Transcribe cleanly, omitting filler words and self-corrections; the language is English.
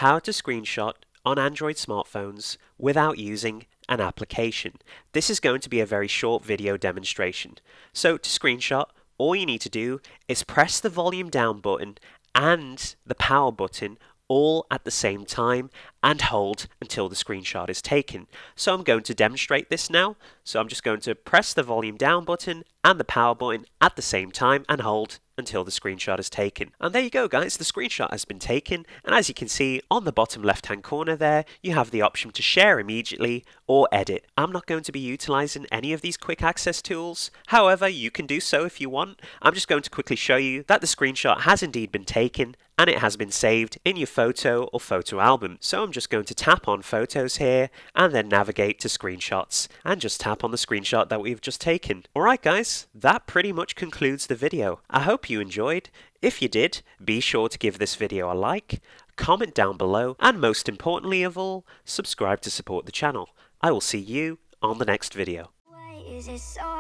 how to screenshot on Android smartphones without using an application. This is going to be a very short video demonstration. So to screenshot, all you need to do is press the volume down button and the power button all at the same time and hold until the screenshot is taken. So I'm going to demonstrate this now. So I'm just going to press the volume down button and the power button at the same time and hold until the screenshot is taken. And there you go, guys, the screenshot has been taken, and as you can see on the bottom left hand corner there, you have the option to share immediately or edit. I'm not going to be utilizing any of these quick access tools, however you can do so if you want. I'm just going to quickly show you that the screenshot has indeed been taken and it has been saved in your photo or photo album. So I'm just going to tap on photos here and then navigate to screenshots and just tap on the screenshot that we've just taken. Alright guys, that pretty much concludes the video. I hope you enjoyed. If you did, be sure to give this video a like, comment down below, and most importantly of all, subscribe to support the channel. I will see you on the next video. Why is it so